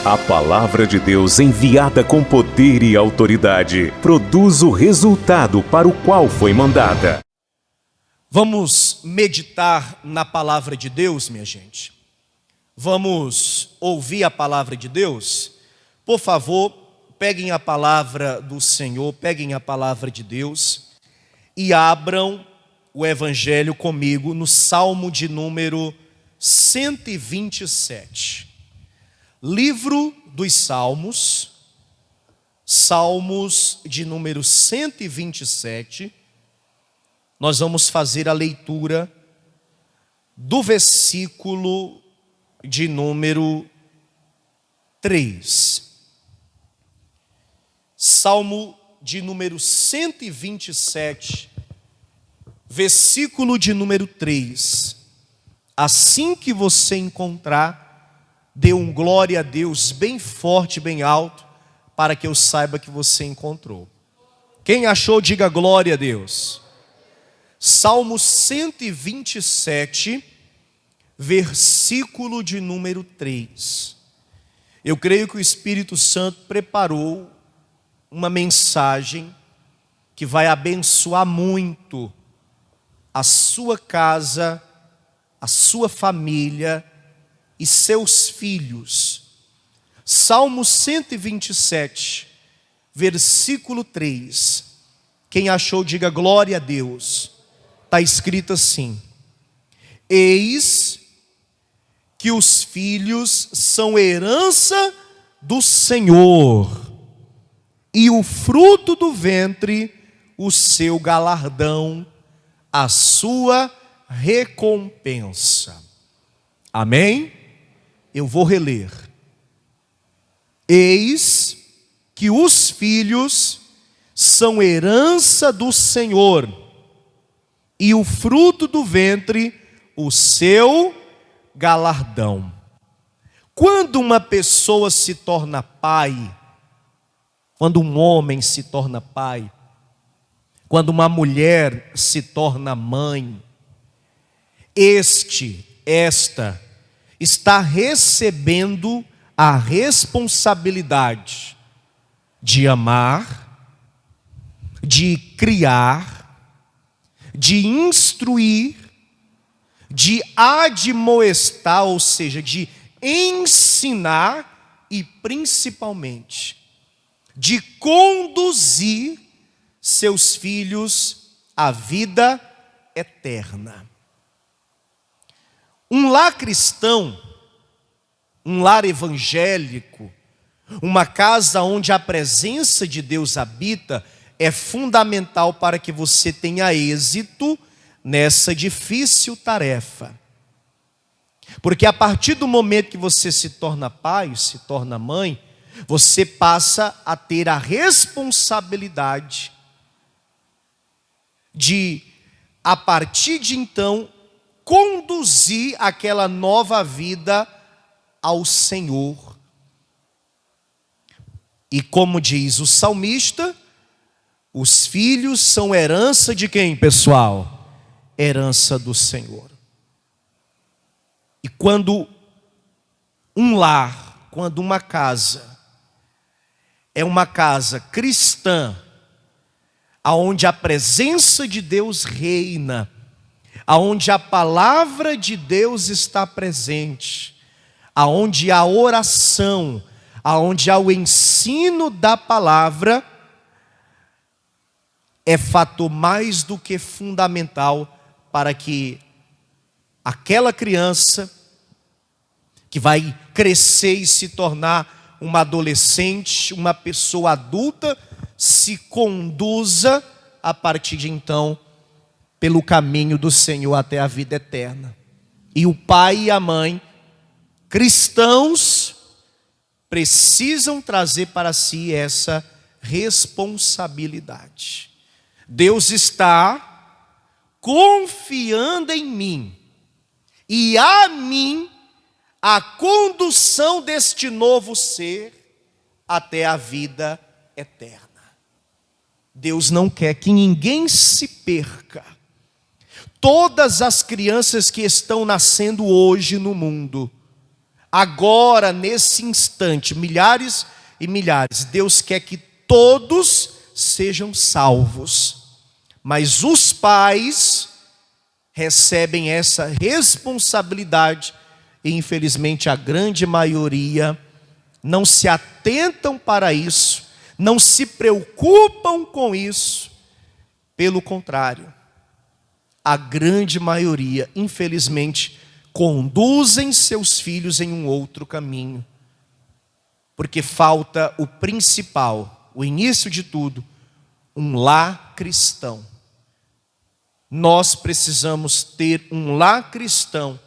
A palavra de Deus, enviada com poder e autoridade, produz o resultado para o qual foi mandada. Vamos meditar na palavra de Deus, minha gente. Vamos ouvir a palavra de Deus. Por favor, peguem a palavra do Senhor, peguem a palavra de Deus e abram o Evangelho comigo no Salmo de número 127. Livro dos Salmos, Salmos de número 127. Nós vamos fazer a leitura do versículo de número 3. Salmo de número 127, versículo de número 3. Assim que você encontrar, dê um glória a Deus bem forte, bem alto, para que eu saiba que você encontrou. Quem achou, diga glória a Deus. Salmo 127, versículo de número 3. Eu creio que o Espírito Santo preparou uma mensagem que vai abençoar muito a sua casa, a sua família e seus filhos. Salmo 127, versículo 3. Quem achou, diga glória a Deus. Está escrito assim: eis que os filhos são herança do Senhor, e o fruto do ventre, o seu galardão, a sua recompensa. Amém? Eu vou reler. Eis que os filhos são herança do Senhor, e o fruto do ventre, o seu galardão. Quando uma pessoa se torna pai, quando um homem se torna pai, quando uma mulher se torna mãe, esta está recebendo a responsabilidade de amar, de criar, de instruir, de admoestar, ou seja, de ensinar e principalmente de conduzir seus filhos à vida eterna. Um lar cristão, um lar evangélico, uma casa onde a presença de Deus habita, é fundamental para que você tenha êxito nessa difícil tarefa. Porque a partir do momento que você se torna pai, se torna mãe, você passa a ter a responsabilidade de, a partir de então, conduzir aquela nova vida ao Senhor. E como diz o salmista, os filhos são herança de quem, pessoal? Herança do Senhor. E quando um lar, quando uma casa é uma casa cristã, aonde a presença de Deus reina, aonde a palavra de Deus está presente, aonde a oração, aonde há o ensino da palavra, é fator mais do que fundamental para que aquela criança que vai crescer e se tornar uma adolescente, uma pessoa adulta, se conduza a partir de então pelo caminho do Senhor até a vida eterna. E o pai e a mãe cristãos precisam trazer para si essa responsabilidade. Deus está confiando em mim e a mim a condução deste novo ser até a vida eterna. Deus não quer que ninguém se perca. Todas as crianças que estão nascendo hoje no mundo, Agora, nesse instante, milhares e milhares, Deus quer que todos sejam salvos. Mas os pais recebem essa responsabilidade e, infelizmente, a grande maioria não se atentam para isso, não se preocupam com isso. Pelo contrário, a grande maioria, infelizmente, conduzem seus filhos em um outro caminho, porque falta o principal, o início de tudo, um lar cristão. Nós precisamos ter um lar cristão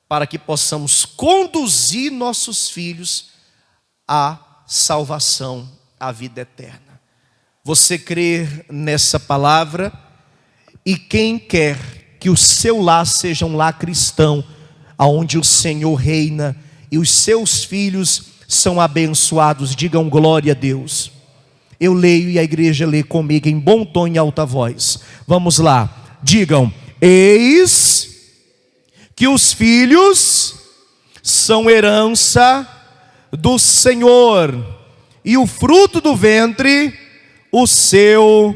para que possamos conduzir nossos filhos à salvação, à vida eterna. Você crê nessa palavra? E quem quer que o seu lar seja um lar cristão, onde o Senhor reina e os seus filhos são abençoados, digam glória a Deus. Eu leio e a igreja lê comigo em bom tom e alta voz. Vamos lá. Digam: eis que os filhos são herança do Senhor, e o fruto do ventre, o seu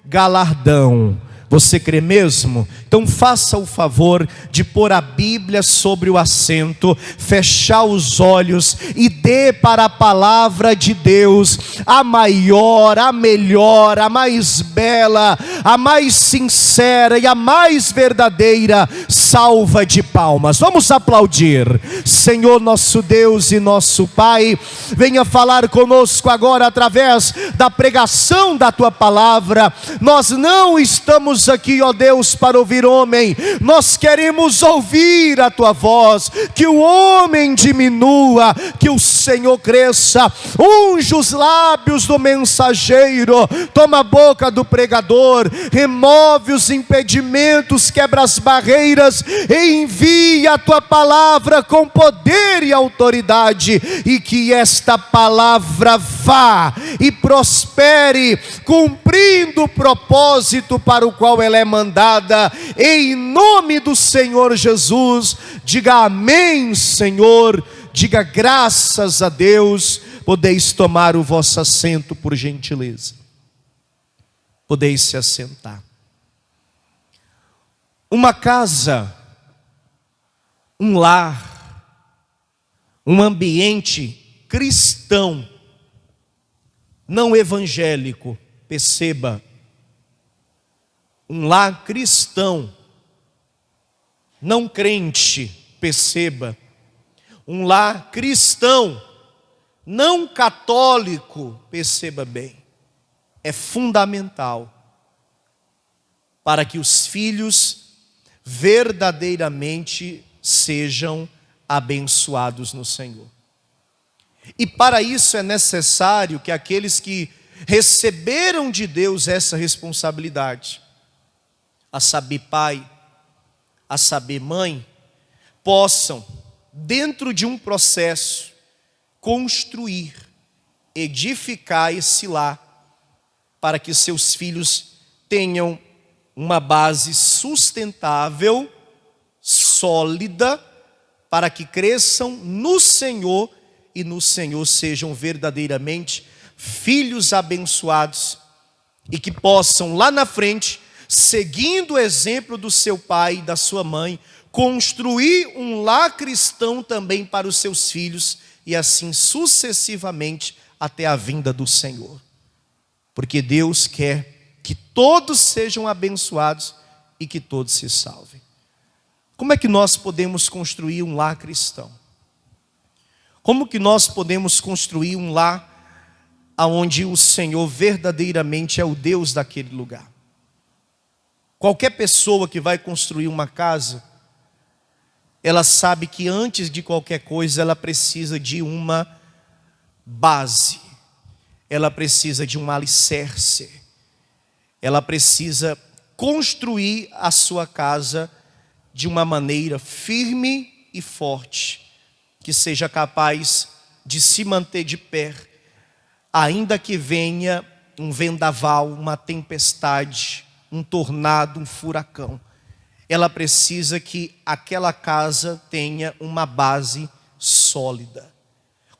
galardão. Você crê mesmo? Então faça o favor de pôr a Bíblia sobre o assento, fechar os olhos e dê para a palavra de Deus a maior, a melhor, a mais bela, a mais sincera e a mais verdadeira salva de palmas. Vamos aplaudir. Senhor nosso Deus e nosso Pai, venha falar conosco agora através da pregação da Tua palavra. Nós não estamos aqui, ó Deus, para ouvir homem, nós queremos ouvir a Tua voz. Que o homem diminua, que o Senhor cresça. Unge os lábios do mensageiro, toma a boca do pregador, remove os impedimentos, quebra as barreiras, e envia a Tua palavra com poder e autoridade, e que esta palavra vá e prospere, cumprindo o propósito para o qual ela é mandada, em nome do Senhor Jesus. Diga amém, Senhor, diga graças a Deus. Podeis tomar o vosso assento, por gentileza. Podeis se assentar. Uma casa, um lar, um ambiente cristão, não evangélico, perceba, um lar cristão, não crente, perceba, um lar cristão, não católico, perceba bem, é fundamental para que os filhos verdadeiramente sejam abençoados no Senhor. E para isso é necessário que aqueles que receberam de Deus essa responsabilidade, a saber pai, a saber mãe, possam, dentro de um processo, construir, edificar esse lar, para que seus filhos tenham uma base sustentável, sólida, para que cresçam no Senhor e no Senhor sejam verdadeiramente filhos abençoados, e que possam lá na frente, seguindo o exemplo do seu pai e da sua mãe, construir um lar cristão também para os seus filhos, e assim sucessivamente até a vinda do Senhor. Porque Deus quer que todos sejam abençoados e que todos se salvem. Como é que nós podemos construir um lar cristão? Como que nós podemos construir um lar onde o Senhor verdadeiramente é o Deus daquele lugar? Qualquer pessoa que vai construir uma casa, ela sabe que antes de qualquer coisa ela precisa de uma base, ela precisa de um alicerce, ela precisa construir a sua casa de uma maneira firme e forte, que seja capaz de se manter de pé, ainda que venha um vendaval, uma tempestade, um tornado, um furacão. Ela precisa que aquela casa tenha uma base sólida.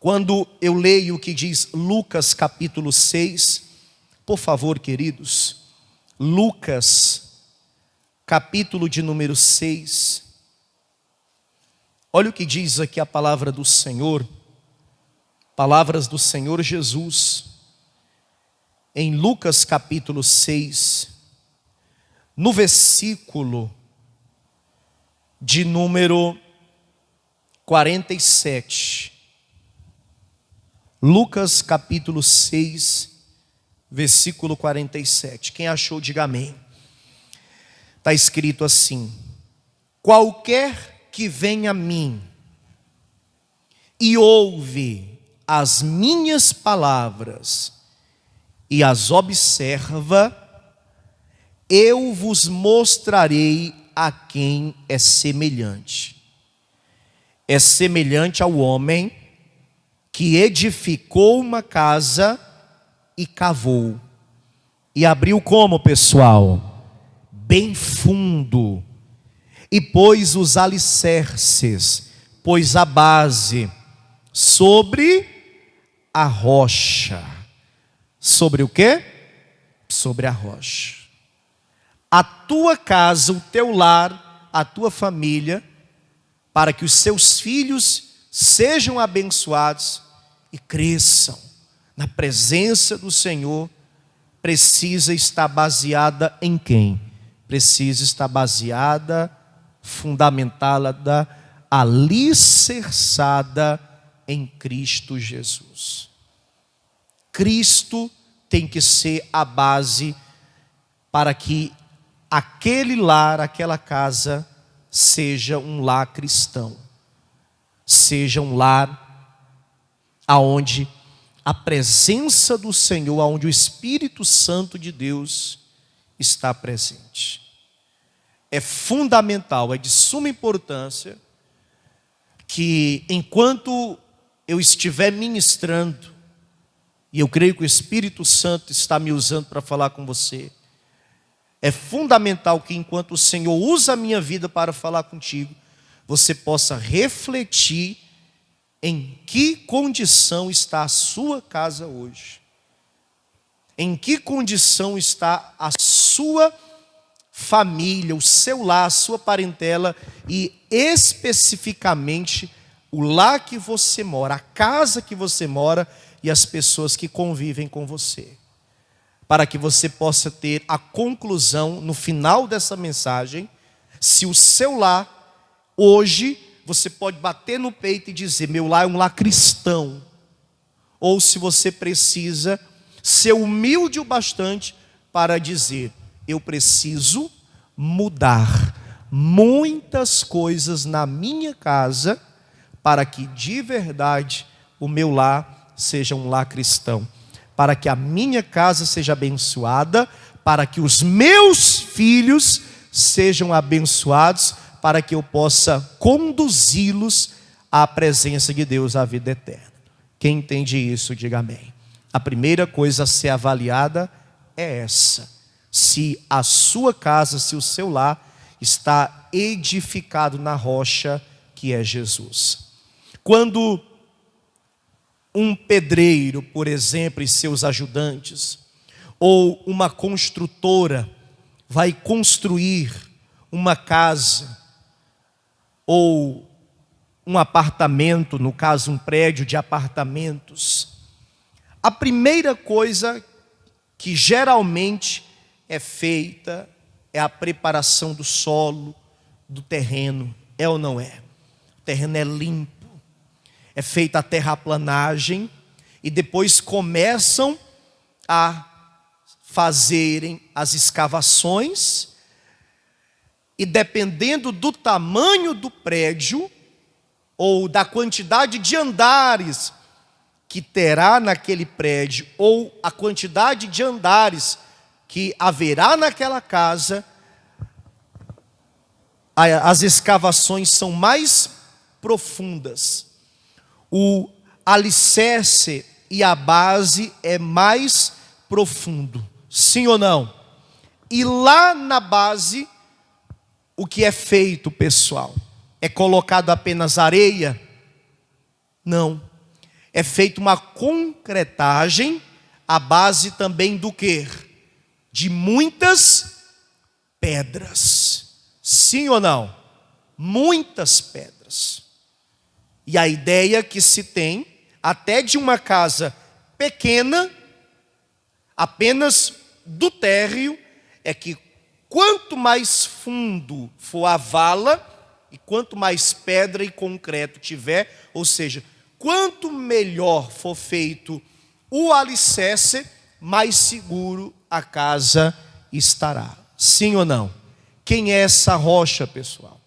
Quando eu leio o que diz Lucas capítulo 6, por favor, queridos, Lucas capítulo de número 6, olha o que diz aqui a palavra do Senhor, palavras do Senhor Jesus, em Lucas capítulo 6, no versículo de número 47. Lucas capítulo 6, versículo 47. Quem achou, diga amém. Está escrito assim: qualquer que vem a mim e ouve as minhas palavras e as observa, eu vos mostrarei a quem é semelhante. É semelhante ao homem que edificou uma casa e cavou. E abriu como, pessoal? Bem fundo. E pôs os alicerces, pôs a base sobre a rocha. Sobre o quê? Sobre a rocha. A tua casa, o teu lar, a tua família, para que os seus filhos sejam abençoados e cresçam na presença do Senhor, precisa estar baseada em quem? Precisa estar baseada, fundamentada, alicerçada em Cristo Jesus. Cristo tem que ser a base para que aquele lar, aquela casa, seja um lar cristão. Seja um lar aonde a presença do Senhor, aonde o Espírito Santo de Deus está presente. É fundamental, é de suma importância que enquanto eu estiver ministrando, e eu creio que o Espírito Santo está me usando para falar com você, é fundamental que enquanto o Senhor usa a minha vida para falar contigo, você possa refletir em que condição está a sua casa hoje. Em que condição está a sua família, o seu lar, a sua parentela e especificamente o lar que você mora, a casa que você mora e as pessoas que convivem com você. Para que você possa ter a conclusão no final dessa mensagem, se o seu lar, hoje, você pode bater no peito e dizer, meu lar é um lar cristão. Ou se você precisa ser humilde o bastante para dizer, eu preciso mudar muitas coisas na minha casa, para que de verdade o meu lar seja um lar cristão. Para que a minha casa seja abençoada, para que os meus filhos sejam abençoados, para que eu possa conduzi-los à presença de Deus, à vida eterna. Quem entende isso, diga amém. A primeira coisa a ser avaliada é essa: se a sua casa, se o seu lar está edificado na rocha que é Jesus. Quando um pedreiro, por exemplo, e seus ajudantes, ou uma construtora vai construir uma casa ou um apartamento, no caso um prédio de apartamentos, a primeira coisa que geralmente é feita é a preparação do solo, do terreno, é ou não é? O terreno é limpo. É feita a terraplanagem e depois começam a fazerem as escavações e dependendo do tamanho do prédio ou da quantidade de andares que terá naquele prédio ou a quantidade de andares que haverá naquela casa, as escavações são mais profundas. O alicerce e a base é mais profundo, sim ou não? E lá na base, o que é feito, pessoal? É colocado apenas areia? Não. É feita uma concretagem à base também do quê? De muitas pedras. Sim ou não? Muitas pedras. E a ideia que se tem, até de uma casa pequena, apenas do térreo, é que quanto mais fundo for a vala, e quanto mais pedra e concreto tiver, ou seja, quanto melhor for feito o alicerce, mais seguro a casa estará. Sim ou não? Quem é essa rocha, pessoal?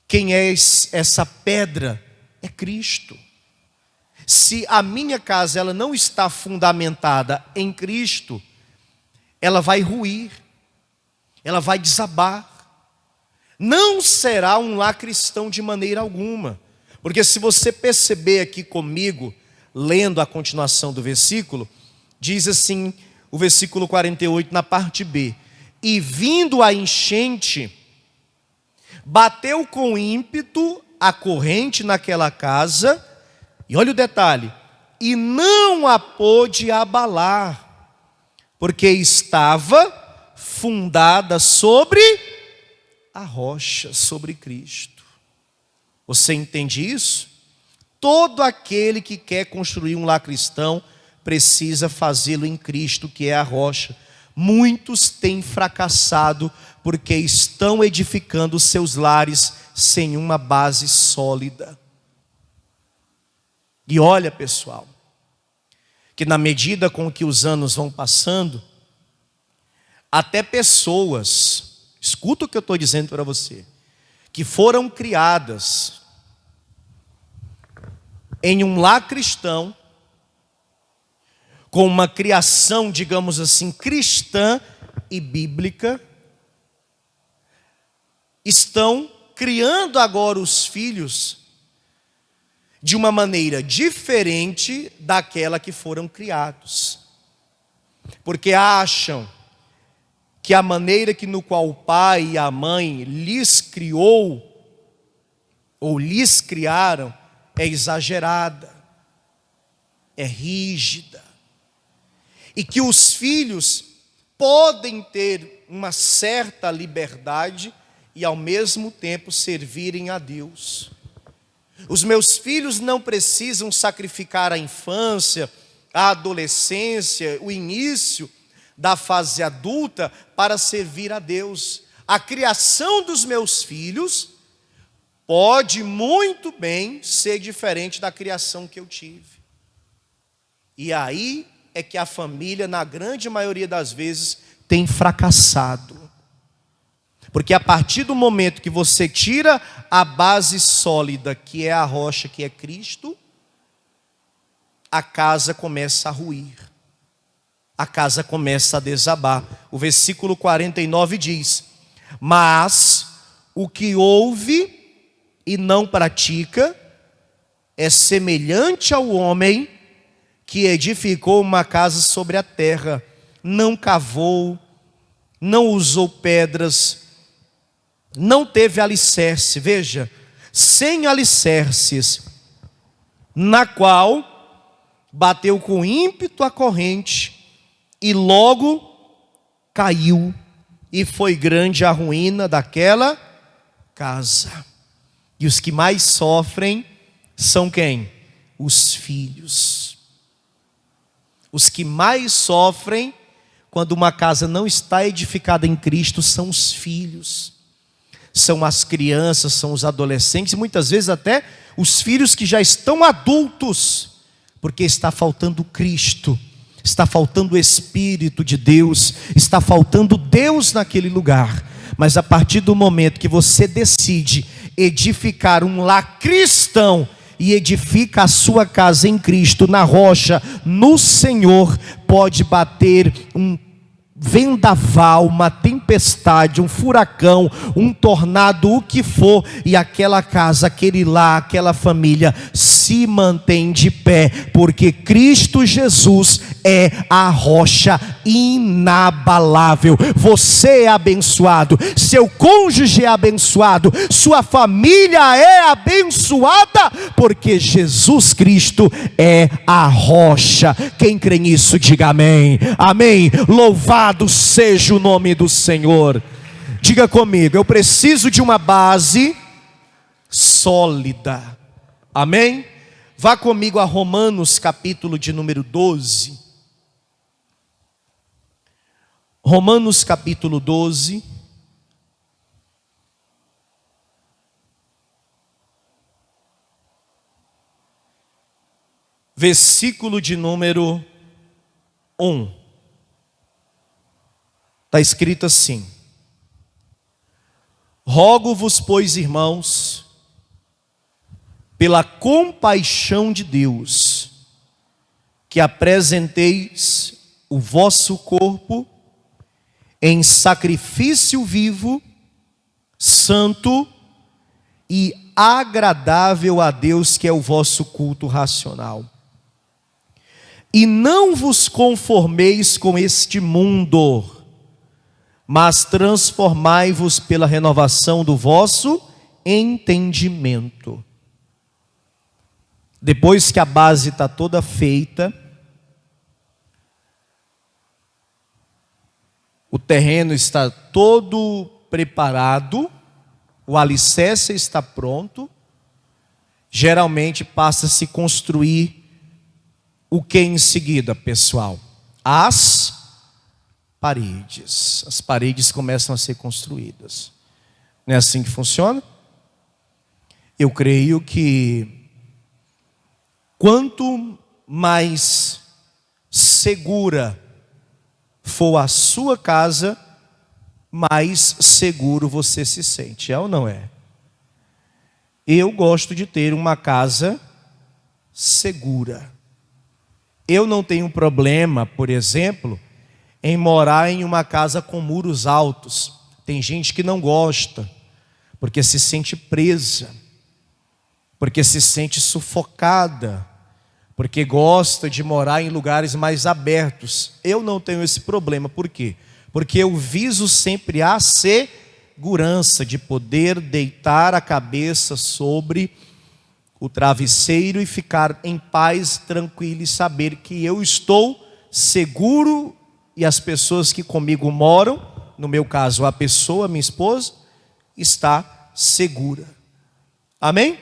Quem é essa pedra? É Cristo. Se a minha casa ela não está fundamentada em Cristo, ela vai ruir, ela vai desabar. Não será um lar cristão de maneira alguma. Porque se você perceber aqui comigo, lendo a continuação do versículo, diz assim, o versículo 48 na parte B: e vindo a enchente, bateu com ímpeto a corrente naquela casa, e olha o detalhe, e não a pôde abalar, porque estava fundada sobre a rocha, sobre Cristo. Você entende isso? Todo aquele que quer construir um lar cristão precisa fazê-lo em Cristo, que é a rocha. Muitos têm fracassado porque estão edificando seus lares sem uma base sólida. E olha, pessoal, que na medida com que os anos vão passando, até pessoas, escuta o que eu estou dizendo para você, que foram criadas em um lar cristão, com uma criação, digamos assim, cristã e bíblica, estão criando agora os filhos de uma maneira diferente daquela que foram criados. Porque acham que a maneira no qual o pai e a mãe lhes criou, ou lhes criaram, é exagerada, é rígida. E que os filhos podem ter uma certa liberdade e ao mesmo tempo servirem a Deus. Os meus filhos não precisam sacrificar a infância, a adolescência, o início da fase adulta para servir a Deus. A criação dos meus filhos pode muito bem ser diferente da criação que eu tive. E aí é que a família, na grande maioria das vezes, tem fracassado. Porque a partir do momento que você tira a base sólida, que é a rocha, que é Cristo, a casa começa a ruir. A casa começa a desabar. O versículo 49 diz: mas o que ouve e não pratica é semelhante ao homem que edificou uma casa sobre a terra, não cavou, não usou pedras, não teve alicerce, veja, sem alicerces, na qual bateu com ímpeto a corrente, e logo caiu, e foi grande a ruína daquela casa. E os que mais sofrem são quem? Os filhos. Os que mais sofrem quando uma casa não está edificada em Cristo são os filhos. São as crianças, são os adolescentes, e muitas vezes até os filhos que já estão adultos, porque está faltando Cristo, está faltando o Espírito de Deus, está faltando Deus naquele lugar. Mas a partir do momento que você decide edificar um lar cristão, e edifica a sua casa em Cristo, na rocha, no Senhor, pode bater um vendaval, uma tempestade, um furacão, um tornado, o que for, e aquela casa, aquele lar, aquela família se mantém de pé, porque Cristo Jesus é a rocha inabalável. Você é abençoado, seu cônjuge é abençoado, sua família é abençoada, porque Jesus Cristo é a rocha. Quem crê nisso, diga amém. Amém. Louvado seja o nome do Senhor. Diga comigo, eu preciso de uma base sólida. Amém? Vá comigo a Romanos, capítulo de número 12. Romanos, capítulo 12. Versículo de número 1. Está escrito assim: rogo-vos, pois, irmãos, pela compaixão de Deus, que apresenteis o vosso corpo em sacrifício vivo, santo e agradável a Deus, que é o vosso culto racional. E não vos conformeis com este mundo, mas transformai-vos pela renovação do vosso entendimento. Depois que a base está toda feita, o terreno está todo preparado, o alicerce está pronto, geralmente passa a se construir o que em seguida, pessoal? As paredes. As paredes começam a ser construídas. Não é assim que funciona? Eu creio que quanto mais segura for a sua casa, mais seguro você se sente. É ou não é? Eu gosto de ter uma casa segura. Eu não tenho problema, por exemplo, em morar em uma casa com muros altos. Tem gente que não gosta, porque se sente presa, porque se sente sufocada, porque gosta de morar em lugares mais abertos. Eu não tenho esse problema. Por quê? Porque eu viso sempre a segurança de poder deitar a cabeça sobre o travesseiro e ficar em paz, tranquilo e saber que eu estou seguro e as pessoas que comigo moram, no meu caso a pessoa, minha esposa, está segura. Amém?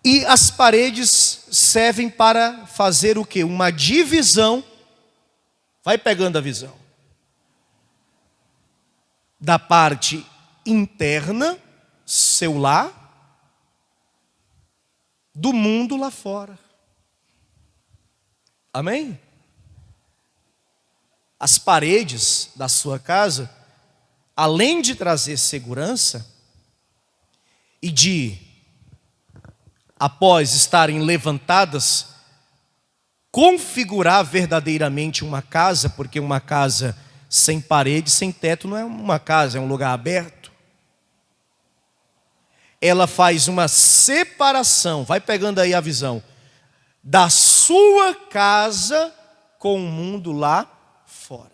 E as paredes servem para fazer o quê? Uma divisão. Vai pegando a visão. Da parte interna, seu lar, do mundo lá fora. Amém? As paredes da sua casa, além de trazer segurança e de, após estarem levantadas, configurar verdadeiramente uma casa, porque uma casa sem parede, sem teto não é uma casa, é um lugar aberto. Ela faz uma separação, vai pegando aí a visão, da sua casa com o mundo lá fora.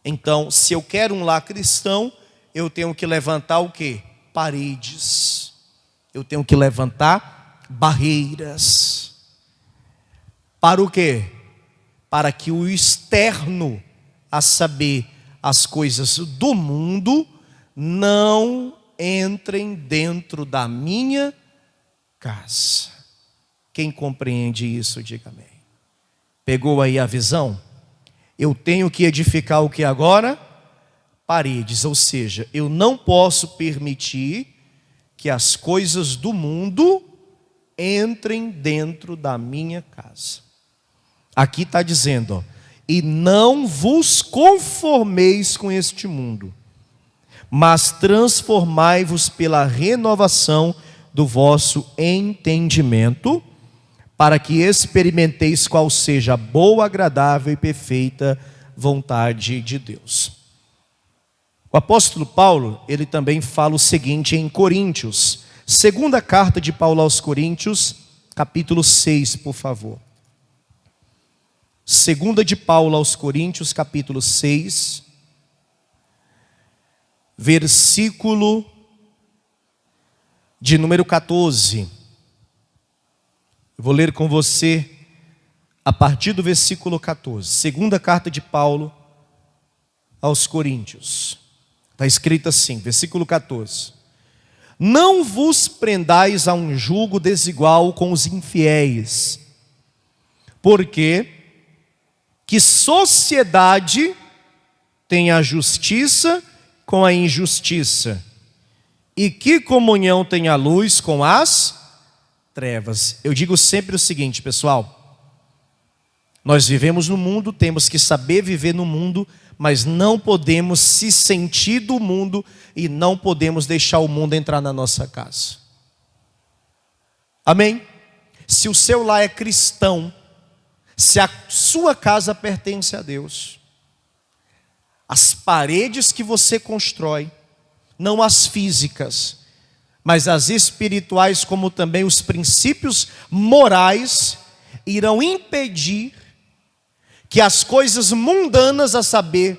Então, se eu quero um lar cristão, eu tenho que levantar o quê? Paredes. Eu tenho que levantar barreiras. Para o quê? Para que o externo, a saber, as coisas do mundo, não entrem dentro da minha casa. Quem compreende isso, diga amém. Pegou aí a visão? Eu tenho que edificar o que agora? Paredes, ou seja, eu não posso permitir que as coisas do mundo entrem dentro da minha casa. Aqui está dizendo, ó, e não vos conformeis com este mundo, mas transformai-vos pela renovação do vosso entendimento, para que experimenteis qual seja a boa, agradável e perfeita vontade de Deus. O apóstolo Paulo, ele também fala o seguinte em Coríntios, segunda carta de Paulo aos Coríntios, capítulo 6, por favor. Segunda de Paulo aos Coríntios, capítulo 6, versículo de número 14. Eu vou ler com você a partir do versículo 14. Segunda carta de Paulo aos Coríntios. Está escrito assim, versículo 14. Não vos prendais a um jugo desigual com os infiéis, porque que sociedade tem a justiça com a injustiça? E que comunhão tem a luz com as trevas? Eu digo sempre o seguinte, pessoal. Nós vivemos no mundo, temos que saber viver no mundo, mas não podemos se sentir do mundo e não podemos deixar o mundo entrar na nossa casa. Amém? Se o seu lar é cristão, se a sua casa pertence a Deus, as paredes que você constrói, não as físicas, mas as espirituais, como também os princípios morais, irão impedir que as coisas mundanas, a saber,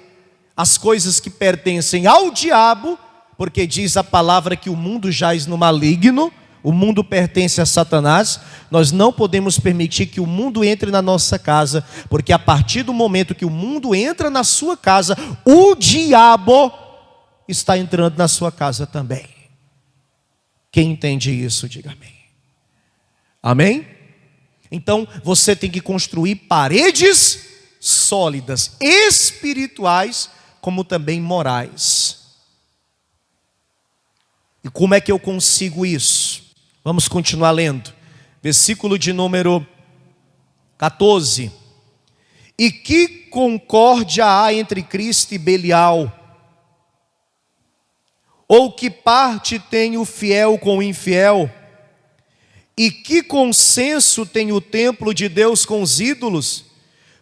as coisas que pertencem ao diabo, porque diz a palavra que o mundo jaz no maligno, o mundo pertence a Satanás, nós não podemos permitir que o mundo entre na nossa casa, porque a partir do momento que o mundo entra na sua casa, o diabo está entrando na sua casa também. Quem entende isso, diga amém. Amém? Então, você tem que construir paredes sólidas, espirituais, como também morais. E como é que eu consigo isso? Vamos continuar lendo. Versículo de número 14. E que concórdia há entre Cristo e Belial? Ou que parte tem o fiel com o infiel? E que consenso tem o templo de Deus com os ídolos?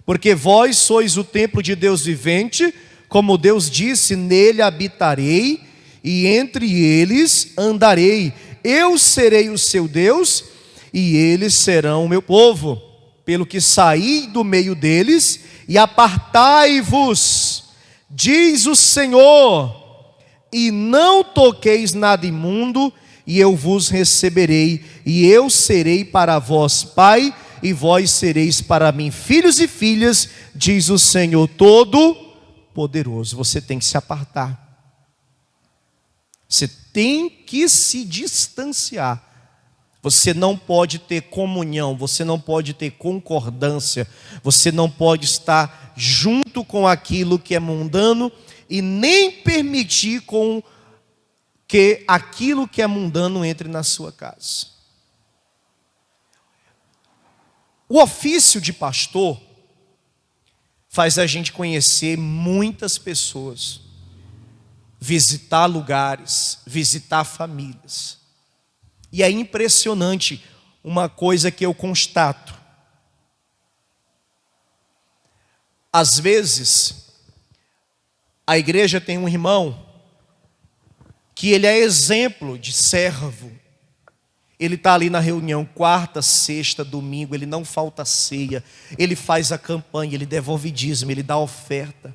Porque vós sois o templo de Deus vivente, como Deus disse, nele habitarei, e entre eles andarei. Eu serei o seu Deus, e eles serão o meu povo. Pelo que saí do meio deles, e apartai-vos, diz o Senhor, e não toqueis nada imundo, e eu vos receberei, e eu serei para vós pai, e vós sereis para mim filhos e filhas, diz o Senhor Todo-Poderoso. Você tem que se apartar. Você tem que se distanciar. Você não pode ter comunhão, você não pode ter concordância, você não pode estar junto com aquilo que é mundano e nem permitir com que aquilo que é mundano entre na sua casa. O ofício de pastor faz a gente conhecer muitas pessoas, visitar lugares, visitar famílias. E é impressionante uma coisa que eu constato. Às vezes, a igreja tem um irmão que ele é exemplo de servo. Ele está ali na reunião quarta, sexta, domingo, ele não falta ceia, ele faz a campanha, ele devolve dízimo, ele dá oferta.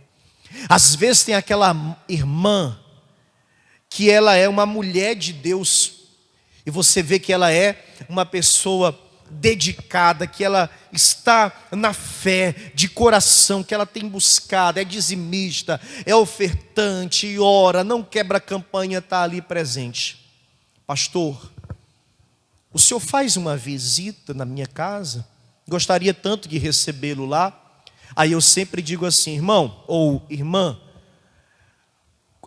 Às vezes tem aquela irmã que ela é uma mulher de Deus, e você vê que ela é uma pessoa dedicada, que ela está na fé, de coração, que ela tem buscado, é dizimista, é ofertante, ora, não quebra a campanha, está ali presente. Pastor, o senhor faz uma visita na minha casa? Gostaria tanto de recebê-lo lá. Aí eu sempre digo assim, irmão ou irmã,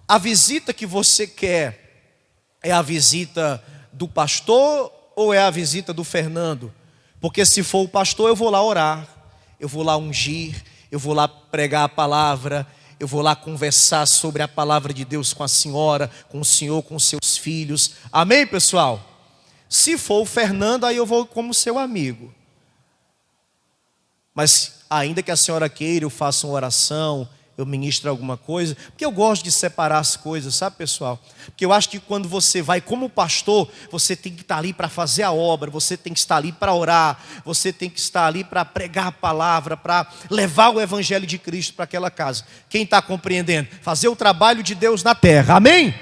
a visita que você quer é a visita do pastor ou é a visita do Fernando? Porque se for o pastor, eu vou lá orar, eu vou lá ungir, eu vou lá pregar a palavra, eu vou lá conversar sobre a palavra de Deus com a senhora, com o senhor, com os seus filhos. Amém, pessoal? Se for o Fernando, aí eu vou como seu amigo. Mas ainda que a senhora queira, eu faça uma oração, eu ministro alguma coisa, porque eu gosto de separar as coisas, sabe, pessoal? Porque eu acho que quando você vai como pastor, você tem que estar ali para fazer a obra, você tem que estar ali para orar, você tem que estar ali para pregar a palavra, para levar o evangelho de Cristo para aquela casa. Quem está compreendendo? Fazer o trabalho de Deus na terra, amém?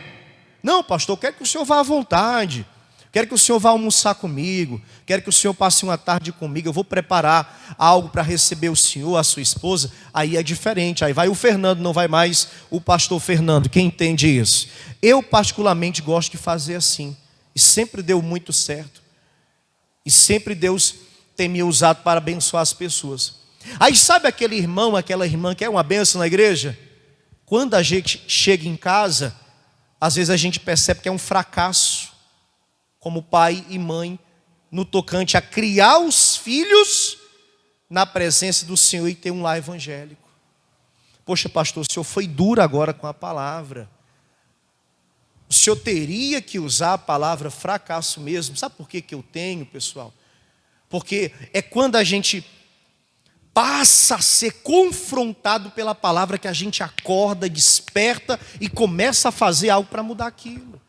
Não, pastor, eu quero que o senhor vá à vontade, quero que o senhor vá almoçar comigo, quero que o senhor passe uma tarde comigo, eu vou preparar algo para receber o senhor, a sua esposa. Aí é diferente, aí vai o Fernando, não vai mais o pastor Fernando. Quem entende isso? Eu particularmente gosto de fazer assim, e sempre deu muito certo, e sempre Deus tem me usado para abençoar as pessoas. Aí sabe aquele irmão, aquela irmã que é uma bênção na igreja? Quando a gente chega em casa, às vezes a gente percebe que é um fracasso, como pai e mãe, no tocante a criar os filhos na presença do Senhor e ter um lar evangélico. Poxa, pastor, o senhor foi duro agora com a palavra. O senhor teria que usar a palavra fracasso mesmo. Sabe por que eu tenho, pessoal? Porque é quando a gente passa a ser confrontado pela palavra que a gente acorda, desperta e começa a fazer algo para mudar aquilo.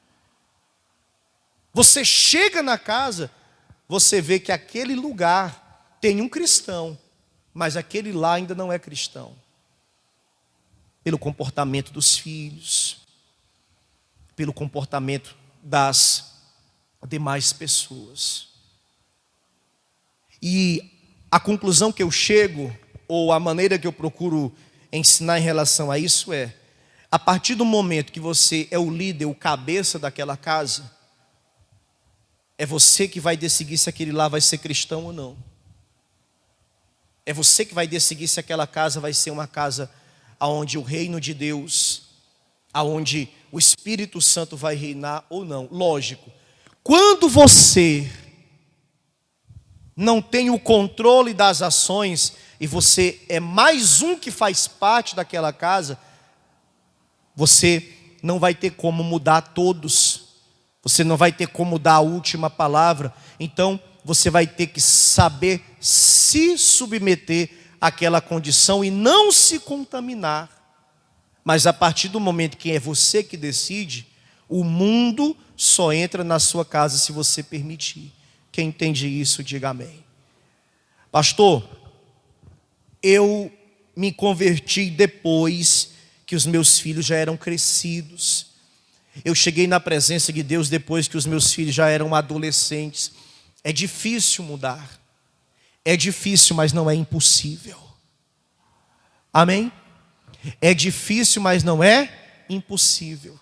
Você chega na casa, você vê que aquele lugar tem um cristão, mas aquele lá ainda não é cristão. Pelo comportamento dos filhos, pelo comportamento das demais pessoas. E a conclusão que eu chego, ou a maneira que eu procuro ensinar em relação a isso é: a partir do momento que você é o líder, o cabeça daquela casa, é você que vai decidir se aquele lá vai ser cristão ou não. É você que vai decidir se aquela casa vai ser uma casa onde o reino de Deus, onde o Espírito Santo vai reinar ou não. Lógico, quando você não tem o controle das ações e você é mais um que faz parte daquela casa, você não vai ter como mudar todos. Você não vai ter como dar a última palavra. Então, você vai ter que saber se submeter àquela condição e não se contaminar. Mas a partir do momento que é você que decide, o mundo só entra na sua casa se você permitir. Quem entende isso, diga amém. Pastor, eu me converti depois que os meus filhos já eram crescidos. Eu cheguei na presença de Deus depois que os meus filhos já eram adolescentes. É difícil mudar. É difícil, mas não é impossível. Amém? É difícil, mas não é impossível.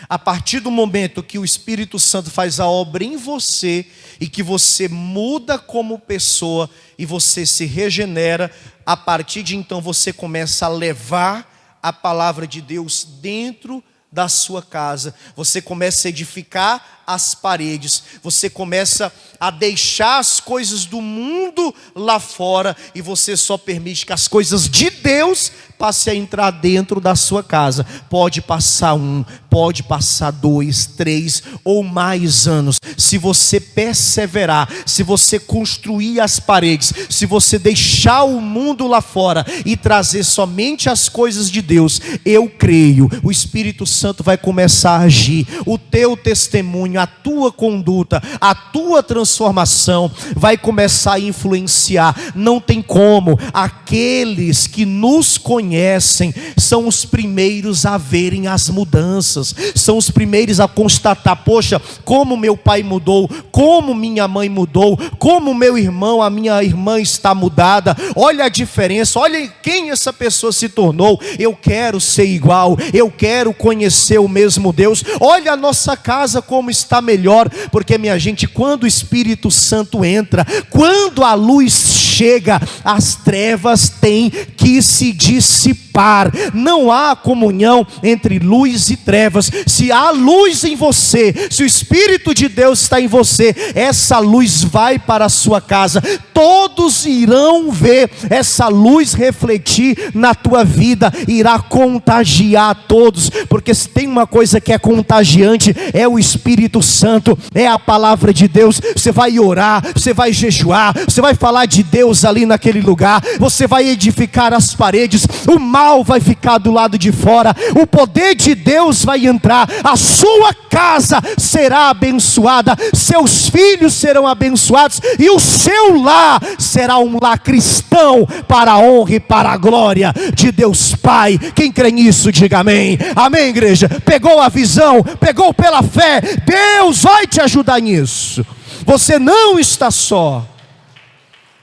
A partir do momento que o Espírito Santo faz a obra em você e que você muda como pessoa e você se regenera, a partir de então você começa a levar a palavra de Deus dentro da sua casa. Você começa a edificar as paredes, você começa a deixar as coisas do mundo lá fora e você só permite que as coisas de Deus passe a entrar dentro da sua casa. Pode passar 1, pode passar 2, 3 ou mais anos. Se você perseverar, se você construir as paredes, se você deixar o mundo lá fora e trazer somente as coisas de Deus, eu creio, o Espírito Santo vai começar a agir. O teu testemunho, a tua conduta, a tua transformação vai começar a influenciar. Não tem como. Aqueles que nos conhecem são os primeiros a verem as mudanças, são os primeiros a constatar: poxa, como meu pai mudou, como minha mãe mudou, como meu irmão, a minha irmã está mudada. Olha a diferença, olha quem essa pessoa se tornou. Eu quero ser igual, eu quero conhecer o mesmo Deus. Olha a nossa casa como está melhor. Porque, minha gente, quando o Espírito Santo entra, quando a luz chega, as trevas têm que se dissipar. Não há comunhão entre luz e trevas. Se há luz em você, se o Espírito de Deus está em você, essa luz vai para a sua casa. Todos irão ver essa luz refletir na tua vida, irá contagiar todos. Porque se tem uma coisa que é contagiante, é o Espírito Santo, é a palavra de Deus. Você vai orar, você vai jejuar, você vai falar de Deus ali naquele lugar, você vai edificar as paredes. O mal mal vai ficar do lado de fora, o poder de Deus vai entrar, a sua casa será abençoada, seus filhos serão abençoados, e o seu lar será um lar cristão, para a honra e para a glória de Deus Pai. Quem crê nisso, diga amém. Amém, igreja? Pegou a visão, pegou pela fé, Deus vai te ajudar nisso. Você não está só.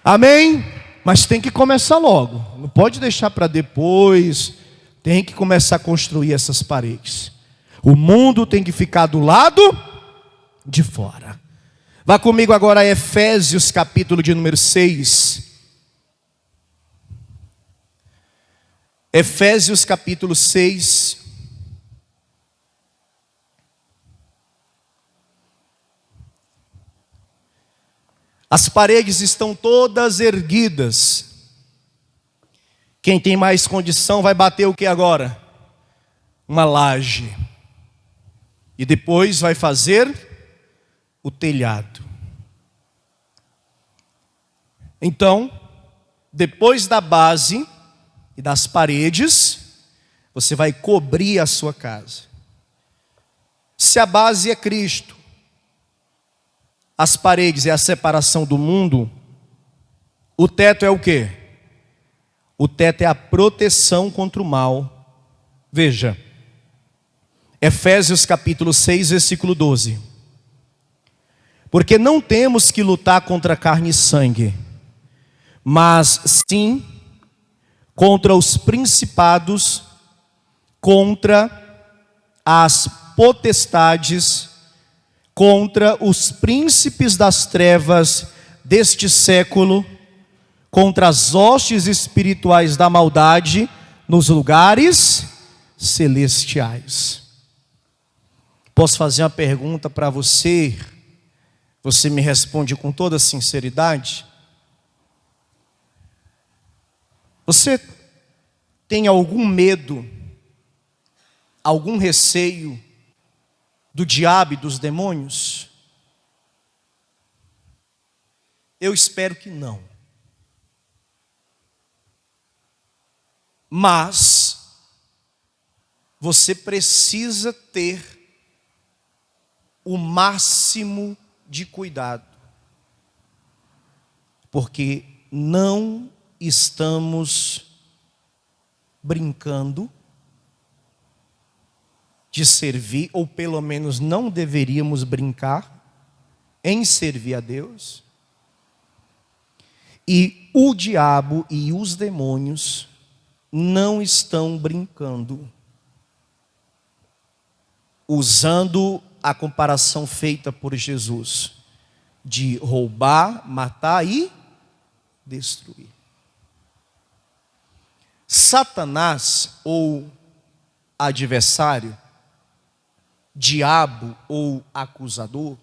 Amém? Mas tem que começar logo. Não pode deixar para depois. Tem que começar a construir essas paredes. O mundo tem que ficar do lado de fora. Vá comigo agora a Efésios, capítulo de número 6. Efésios, capítulo 6. As paredes estão todas erguidas. Quem tem mais condição vai bater o que agora? Uma laje. E depois vai fazer o telhado. Então, depois da base e das paredes, você vai cobrir a sua casa. Se a base é Cristo, as paredes é a separação do mundo, o teto é o quê? O teto é a proteção contra o mal. Veja, Efésios capítulo 6, versículo 12. Porque não temos que lutar contra carne e sangue, mas sim contra os principados, contra as potestades, contra os príncipes das trevas deste século, contra as hostes espirituais da maldade nos lugares celestiais. Posso fazer uma pergunta para você? Você me responde com toda sinceridade? Você tem algum medo, algum receio do diabo e dos demônios? Eu espero que não. Mas você precisa ter o máximo de cuidado, porque não estamos brincando de servir, ou pelo menos não deveríamos brincar em servir a Deus. E o diabo e os demônios não estão brincando. Usando a comparação feita por Jesus de roubar, matar e destruir. Satanás, ou adversário, diabo ou acusador,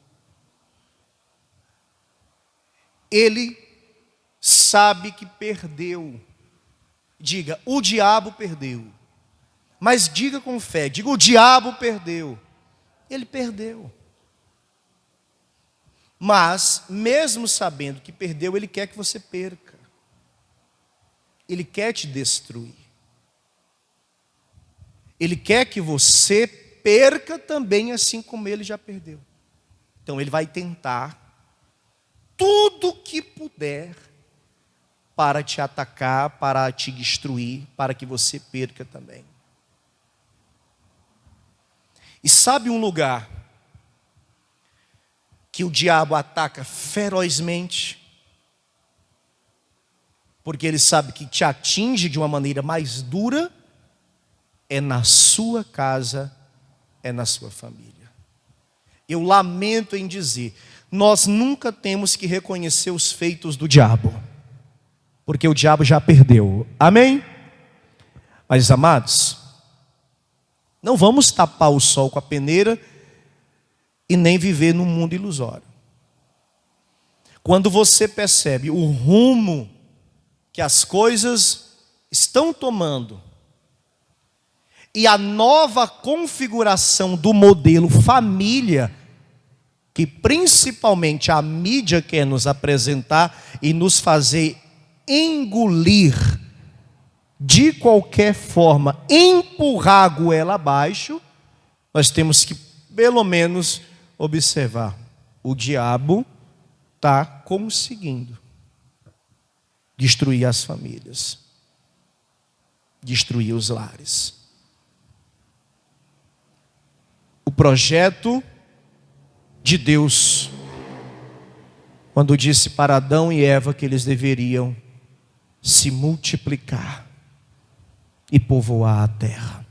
ele sabe que perdeu. Diga, o diabo perdeu. Mas diga com fé, diga, o diabo perdeu. Ele perdeu. Mas, mesmo sabendo que perdeu, ele quer que você perca. Ele quer te destruir. Ele quer que você perca também, assim como ele já perdeu. Então ele vai tentar tudo que puder para te atacar, para te destruir, para que você perca também. E sabe um lugar que o diabo ataca ferozmente? Porque ele sabe que te atinge de uma maneira mais dura, é na sua casa, é na sua família. Eu lamento em dizer, nós nunca temos que reconhecer os feitos do diabo, porque o diabo já perdeu. Amém? Mas, amados, não vamos tapar o sol com a peneira e nem viver num mundo ilusório. Quando você percebe o rumo que as coisas estão tomando e a nova configuração do modelo família, que principalmente a mídia quer nos apresentar e nos fazer engolir de qualquer forma, empurrar a goela abaixo, nós temos que, pelo menos, observar. O diabo está conseguindo destruir as famílias, destruir os lares. O projeto de Deus, quando disse para Adão e Eva que eles deveriam se multiplicar e povoar a terra.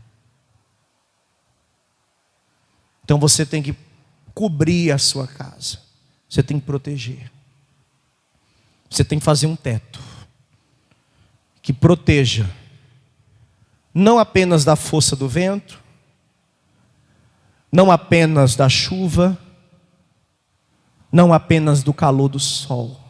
Então você tem que cobrir a sua casa, você tem que proteger, você tem que fazer um teto que proteja não apenas da força do vento, não apenas da chuva, não apenas do calor do sol,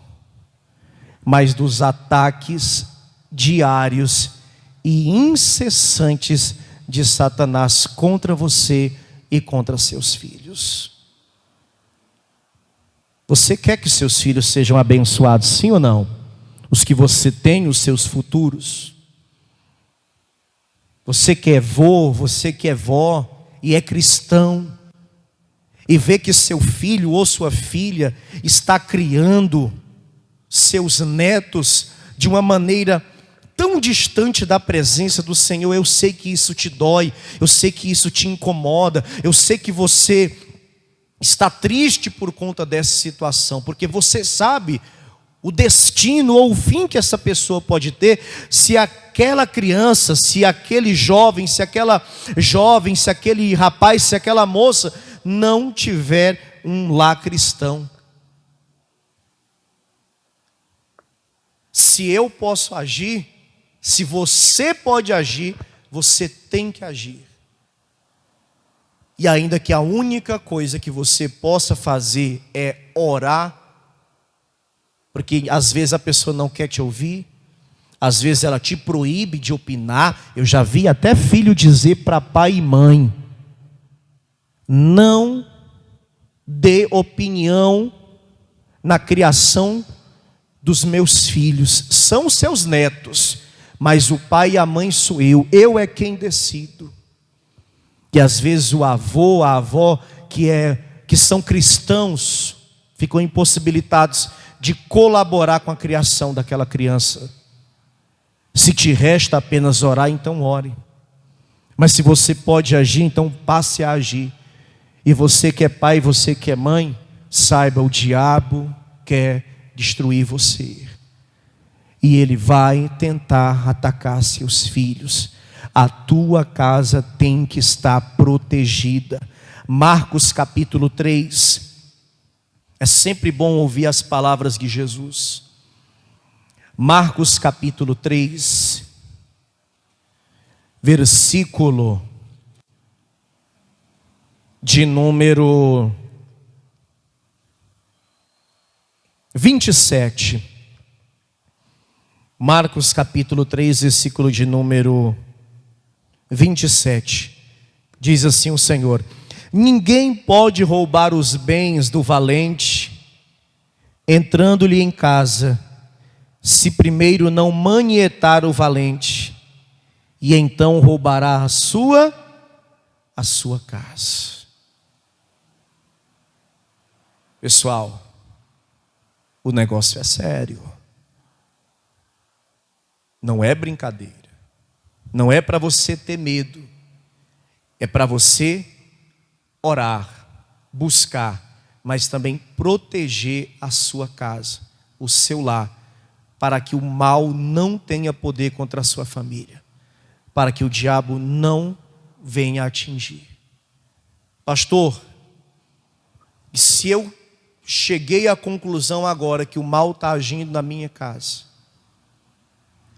mas dos ataques diários e incessantes de Satanás contra você e contra seus filhos. Você quer que seus filhos sejam abençoados, sim ou não? Os que você tem, os seus futuros. Você que é vô, você que é vó e é cristão, e vê que seu filho ou sua filha está criando seus netos de uma maneira tão distante da presença do Senhor, eu sei que isso te dói, eu sei que isso te incomoda, eu sei que você está triste por conta dessa situação, porque você sabe o destino ou o fim que essa pessoa pode ter, se aquela criança, se aquele jovem, se aquele rapaz, se aquela moça não tiver um lar cristão. Se eu posso agir, se você pode agir, você tem que agir. E ainda que a única coisa que você possa fazer é orar, porque às vezes a pessoa não quer te ouvir, às vezes ela te proíbe de opinar. Eu já vi até filho dizer para pai e mãe: não dê opinião na criação dos meus filhos, são seus netos, mas o pai e a mãe sou eu é quem decido. E às vezes o avô, a avó que são cristãos, ficam impossibilitados de colaborar com a criação daquela criança. Se te resta apenas orar, então ore. Mas se você pode agir, então passe a agir. E você que é pai, você que é mãe, saiba, o diabo quer destruir você. E ele vai tentar atacar seus filhos. A tua casa tem que estar protegida. Marcos capítulo 3. É sempre bom ouvir as palavras de Jesus. Marcos capítulo 3, versículo de número 27. Marcos capítulo 3, versículo de número 27. Diz assim o Senhor: ninguém pode roubar os bens do valente, entrando-lhe em casa, se primeiro não manietar o valente, e então roubará a sua casa. Pessoal, o negócio é sério. Não é brincadeira. Não é para você ter medo. É para você orar, buscar, mas também proteger a sua casa, o seu lar, para que o mal não tenha poder contra a sua família, para que o diabo não venha atingir. Pastor, se eu cheguei à conclusão agora que o mal está agindo na minha casa,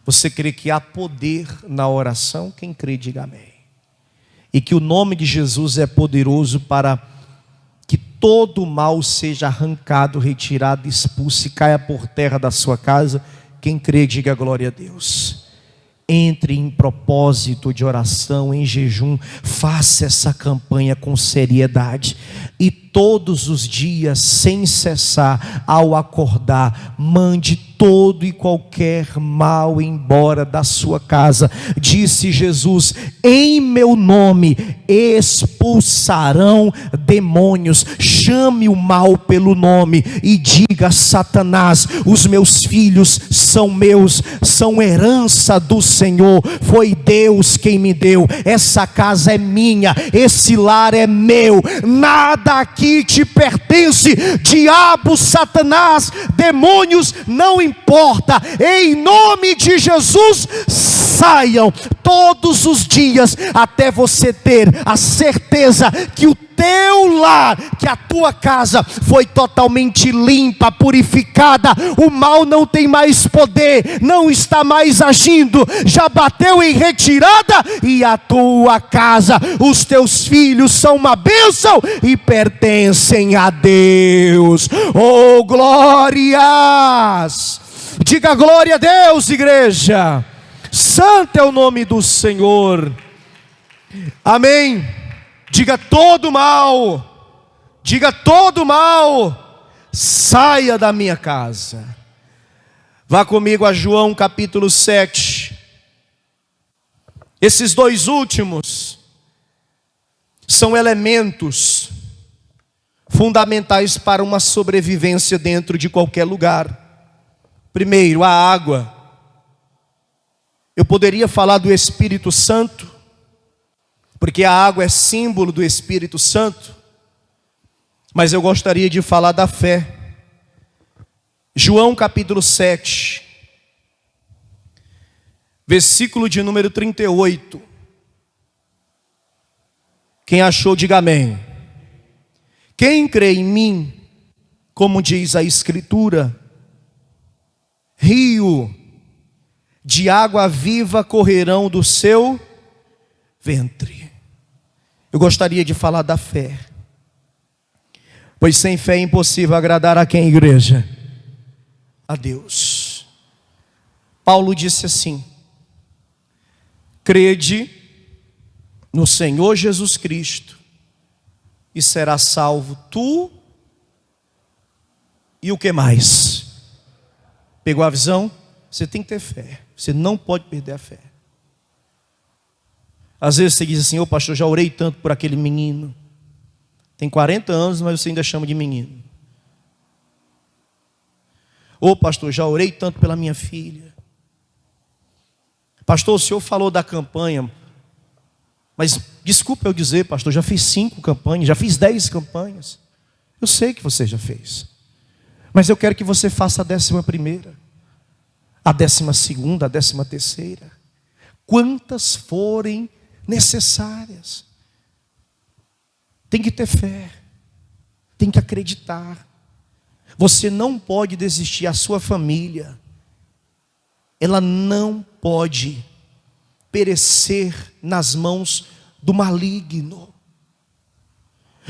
você crê que há poder na oração? Quem crê, diga amém. E que o nome de Jesus é poderoso para que todo mal seja arrancado, retirado, expulso e caia por terra da sua casa. Quem crê, diga glória a Deus. Entre em propósito de oração, em jejum, faça essa campanha com seriedade e todos os dias, sem cessar, ao acordar, mande todo e qualquer mal embora da sua casa. Disse Jesus: em meu nome expulsarão demônios. Chame o mal pelo nome e diga a Satanás: os meus filhos são meus, são herança do Senhor, foi Deus quem me deu, essa casa é minha, esse lar é meu, nada aqui te pertence. Diabo, Satanás, demônios, não importa, em nome de Jesus, saiam todos os dias, até você ter a certeza que o teu lar, que a tua casa foi totalmente limpa, purificada, o mal não tem mais poder, não está mais agindo, já bateu em retirada, e a tua casa, os teus filhos são uma bênção e pertencem a Deus. Oh, glórias! Diga glória a Deus, igreja. Santo é o nome do Senhor. Amém. Diga todo mal, saia da minha casa. Vá comigo a João capítulo 7. Esses dois últimos são elementos fundamentais para uma sobrevivência dentro de qualquer lugar. Primeiro, a água. Eu poderia falar do Espírito Santo, porque a água é símbolo do Espírito Santo, mas eu gostaria de falar da fé. João capítulo 7, versículo de número 38. Quem achou, diga amém. Quem crê em mim, como diz a Escritura, rio de água viva correrão do seu ventre. Eu gostaria de falar da fé, pois sem fé é impossível agradar a quem, igreja? A Deus. Paulo disse assim: crede no Senhor Jesus Cristo e será salvo tu e o que mais? Pegou a visão? Você tem que ter fé, você não pode perder a fé. Às vezes você diz assim: ô pastor, já orei tanto por aquele menino, tem 40 anos, mas você ainda chama de menino. Ô pastor, já orei tanto pela minha filha. Pastor, o senhor falou da campanha, mas desculpa eu dizer, pastor, já fiz 5 campanhas, já fiz 10 campanhas. Eu sei que você já fez, mas eu quero que você faça a 11ª, a 12ª, a 13ª, quantas forem necessárias. Tem que ter fé, tem que acreditar. Você não pode desistir. A sua família, ela não pode perecer nas mãos do maligno.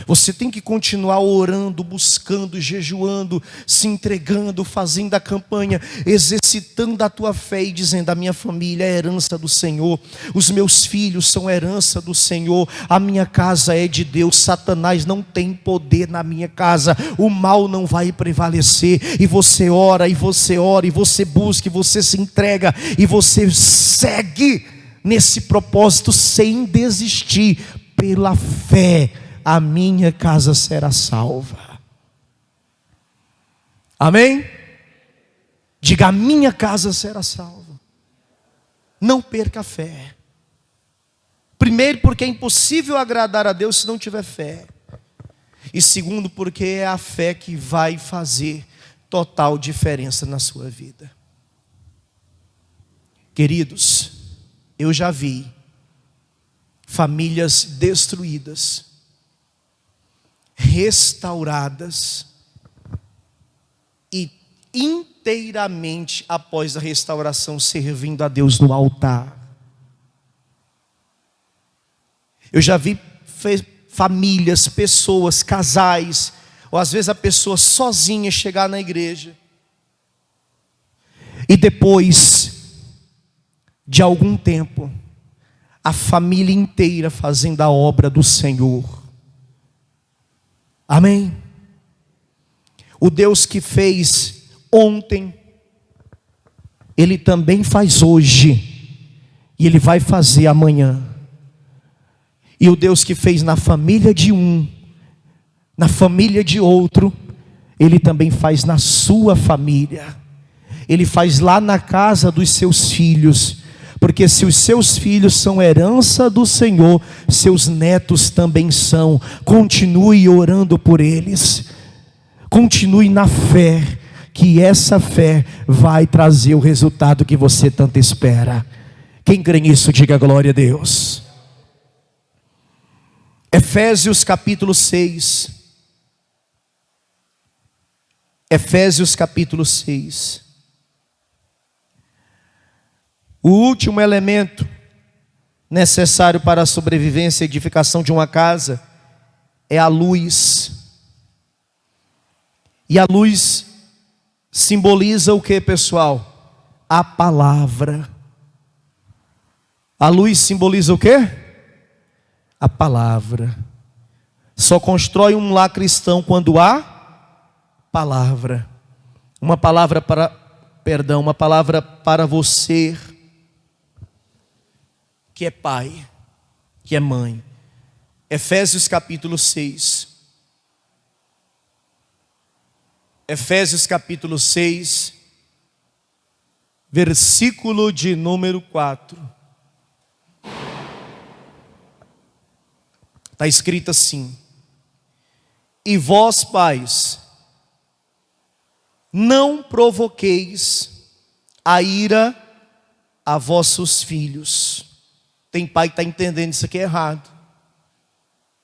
Você tem que continuar orando, buscando, jejuando, se entregando, fazendo a campanha, exercitando a tua fé e dizendo: a minha família é herança do Senhor, os meus filhos são herança do Senhor, a minha casa é de Deus, Satanás não tem poder na minha casa, o mal não vai prevalecer. E você ora, e você ora, e você busca, e você se entrega, e você segue nesse propósito sem desistir. Pela fé a minha casa será salva. Amém? Diga: a minha casa será salva. Não perca a fé. Primeiro, porque é impossível agradar a Deus se não tiver fé. E segundo, porque é a fé que vai fazer total diferença na sua vida. Queridos, eu já vi famílias destruídas, restauradas, e inteiramente após a restauração servindo a Deus no altar. Eu já vi famílias, pessoas, casais, ou às vezes a pessoa sozinha chegar na igreja e depois de algum tempo a família inteira fazendo a obra do Senhor. Amém? O Deus que fez ontem, Ele também faz hoje, e Ele vai fazer amanhã. E o Deus que fez na família de um, na família de outro, Ele também faz na sua família. Ele faz lá na casa dos seus filhos. Porque se os seus filhos são herança do Senhor, seus netos também são. Continue orando por eles. Continue na fé, que essa fé vai trazer o resultado que você tanto espera. Quem crê nisso, diga glória a Deus. Efésios capítulo 6. Efésios capítulo 6. O último elemento necessário para a sobrevivência e edificação de uma casa é a luz. E a luz simboliza o que, pessoal? A palavra. A luz simboliza o que? A palavra. Só constrói um lar cristão quando há palavra. Uma palavra para você que é pai, que é mãe. Efésios capítulo 6. Efésios capítulo 6, versículo de número 4. Está escrito assim: e vós, pais, não provoqueis a ira a vossos filhos. Tem pai que está entendendo isso aqui errado.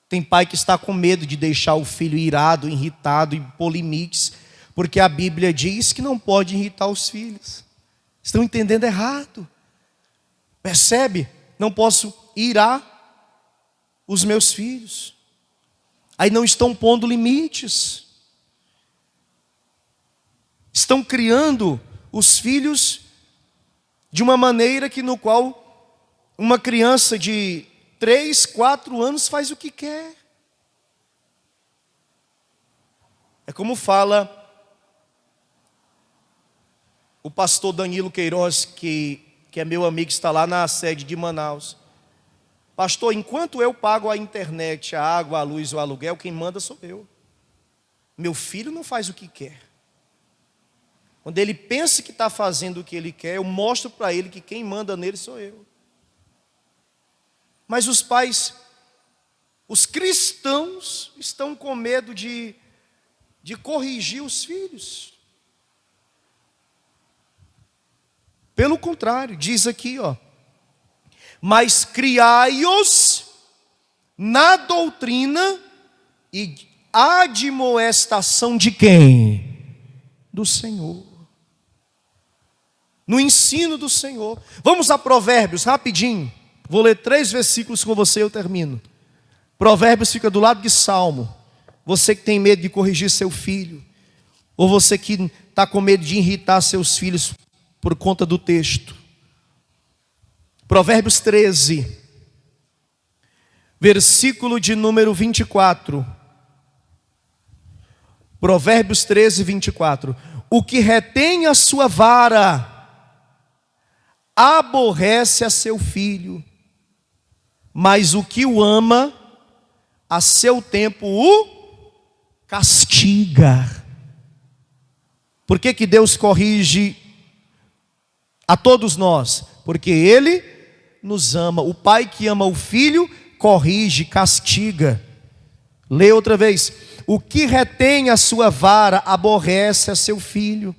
Tem pai que está com medo de deixar o filho irado, irritado e pôr limites, porque a Bíblia diz que não pode irritar os filhos. Estão entendendo errado. Percebe? Não posso irar os meus filhos. Aí não estão pondo limites. Estão criando os filhos de uma maneira que no qual uma criança de 3, 4 anos faz o que quer. É como fala o pastor Danilo Queiroz, que é meu amigo, está lá na sede de Manaus. Pastor, enquanto eu pago a internet, a água, a luz, o aluguel, quem manda sou eu. Meu filho não faz o que quer. Quando ele pensa que está fazendo o que ele quer, eu mostro para ele que quem manda nele sou eu. Mas os pais, os cristãos, estão com medo de corrigir os filhos. Pelo contrário, diz aqui, mas criai-os na doutrina e admoestação de quem? Do Senhor. No ensino do Senhor. Vamos a Provérbios, rapidinho. Vou ler 3 versículos com você e eu termino. Provérbios fica do lado de Salmo. Você que tem medo de corrigir seu filho, ou você que está com medo de irritar seus filhos por conta do texto. Provérbios 13, versículo de número 24. Provérbios 13, 24. O que retém a sua vara aborrece a seu filho, mas o que o ama, a seu tempo o castiga. Por que Deus corrige a todos nós? Porque Ele nos ama. O pai que ama o filho, corrige, castiga. Lê outra vez. O que retém a sua vara, aborrece a seu filho,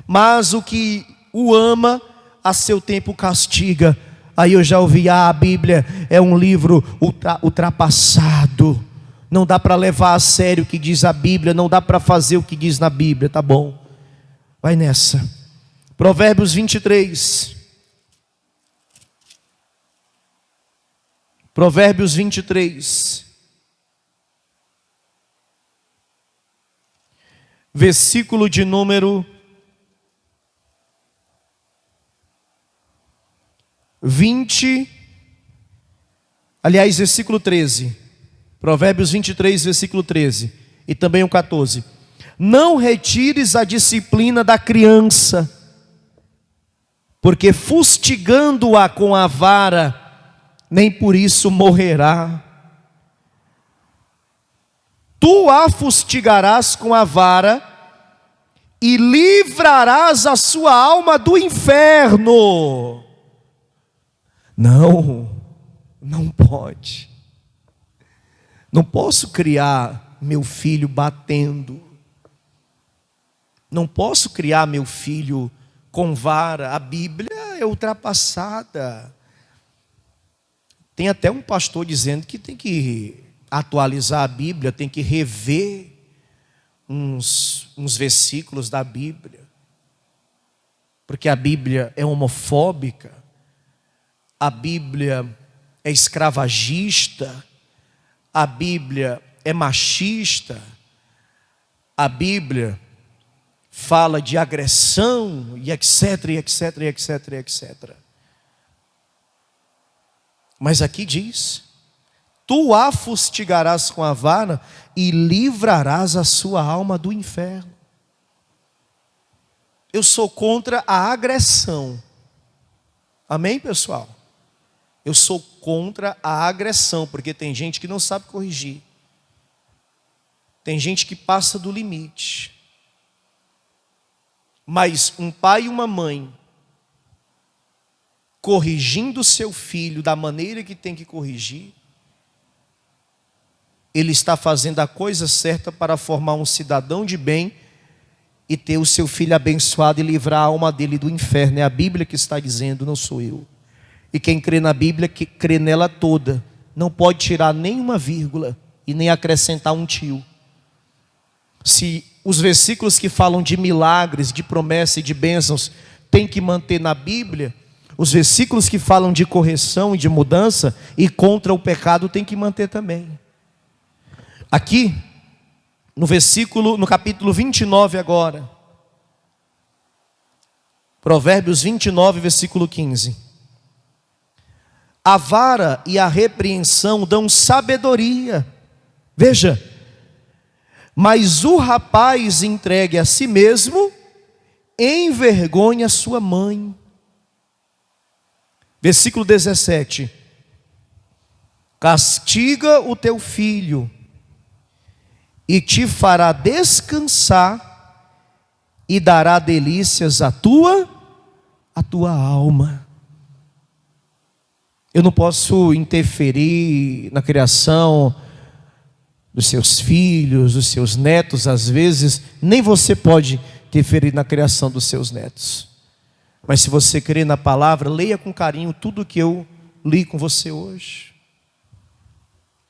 mas o que o ama, a seu tempo castiga. Aí eu já ouvi, a Bíblia é um livro ultrapassado. Não dá para levar a sério o que diz a Bíblia, não dá para fazer o que diz na Bíblia, tá bom? Vai nessa. Provérbios 23. Provérbios 23. Versículo de número 20. Aliás, versículo 13. Provérbios 23, versículo 13. E também o 14. Não retires a disciplina da criança, porque fustigando-a com a vara, nem por isso morrerá. Tu a fustigarás com a vara, e livrarás a sua alma do inferno. Não pode. Não posso criar meu filho batendo. Não posso criar meu filho com vara. A Bíblia é ultrapassada. Tem até um pastor dizendo que tem que atualizar a Bíblia, tem que rever uns versículos da Bíblia. Porque a Bíblia é homofóbica, a Bíblia é escravagista, a Bíblia é machista, a Bíblia fala de agressão e etc, etc, etc, etc. Mas aqui diz: tu a fustigarás com a vara e livrarás a sua alma do inferno. Eu sou contra a agressão. Amém, pessoal? Eu sou contra a agressão, porque tem gente que não sabe corrigir. Tem gente que passa do limite. Mas um pai e uma mãe corrigindo seu filho da maneira que tem que corrigir, ele está fazendo a coisa certa para formar um cidadão de bem e ter o seu filho abençoado e livrar a alma dele do inferno. É a Bíblia que está dizendo, não sou eu. E quem crê na Bíblia, que crê nela toda, não pode tirar nenhuma vírgula e nem acrescentar um tio. Se os versículos que falam de milagres, de promessa e de bênçãos tem que manter na Bíblia, os versículos que falam de correção e de mudança e contra o pecado tem que manter também. Aqui, no capítulo 29 agora, Provérbios 29, versículo 15. A vara e a repreensão dão sabedoria. Veja, mas o rapaz entregue a si mesmo envergonha sua mãe. Versículo 17. Castiga o teu filho e te fará descansar e dará delícias à tua alma. Eu não posso interferir na criação dos seus filhos, dos seus netos, às vezes, nem você pode interferir na criação dos seus netos. Mas se você crê na palavra, leia com carinho tudo que eu li com você hoje.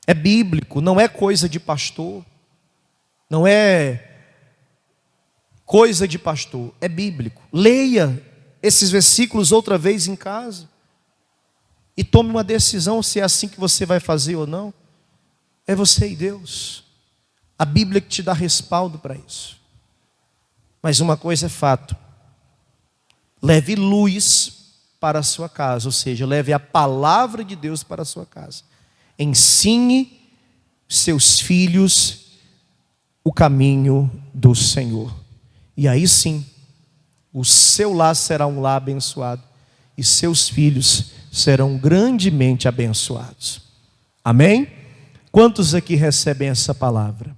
É bíblico, não é coisa de pastor. Não é coisa de pastor, é bíblico. Leia esses versículos outra vez em casa e tome uma decisão se é assim que você vai fazer ou não. É você e Deus. A Bíblia que te dá respaldo para isso. Mas uma coisa é fato: leve luz para a sua casa, ou seja, leve a palavra de Deus para a sua casa. Ensine seus filhos o caminho do Senhor. E aí sim, o seu lar será um lar abençoado e seus filhos serão grandemente abençoados. Amém? Quantos aqui recebem essa palavra?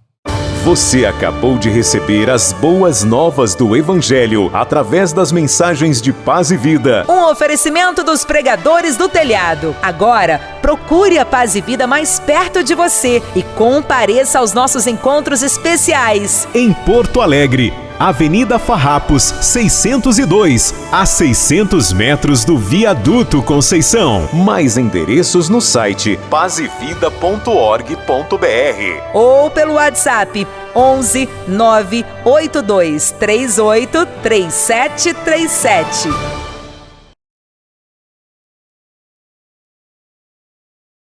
Você acabou de receber as boas novas do Evangelho através das mensagens de Paz e Vida. Um oferecimento dos pregadores do telhado. Agora, procure a Paz e Vida mais perto de você e compareça aos nossos encontros especiais. Em Porto Alegre, Avenida Farrapos, 602, a 600 metros do Viaduto Conceição. Mais endereços no site pazevida.org.br ou pelo WhatsApp 11 982 38 3737.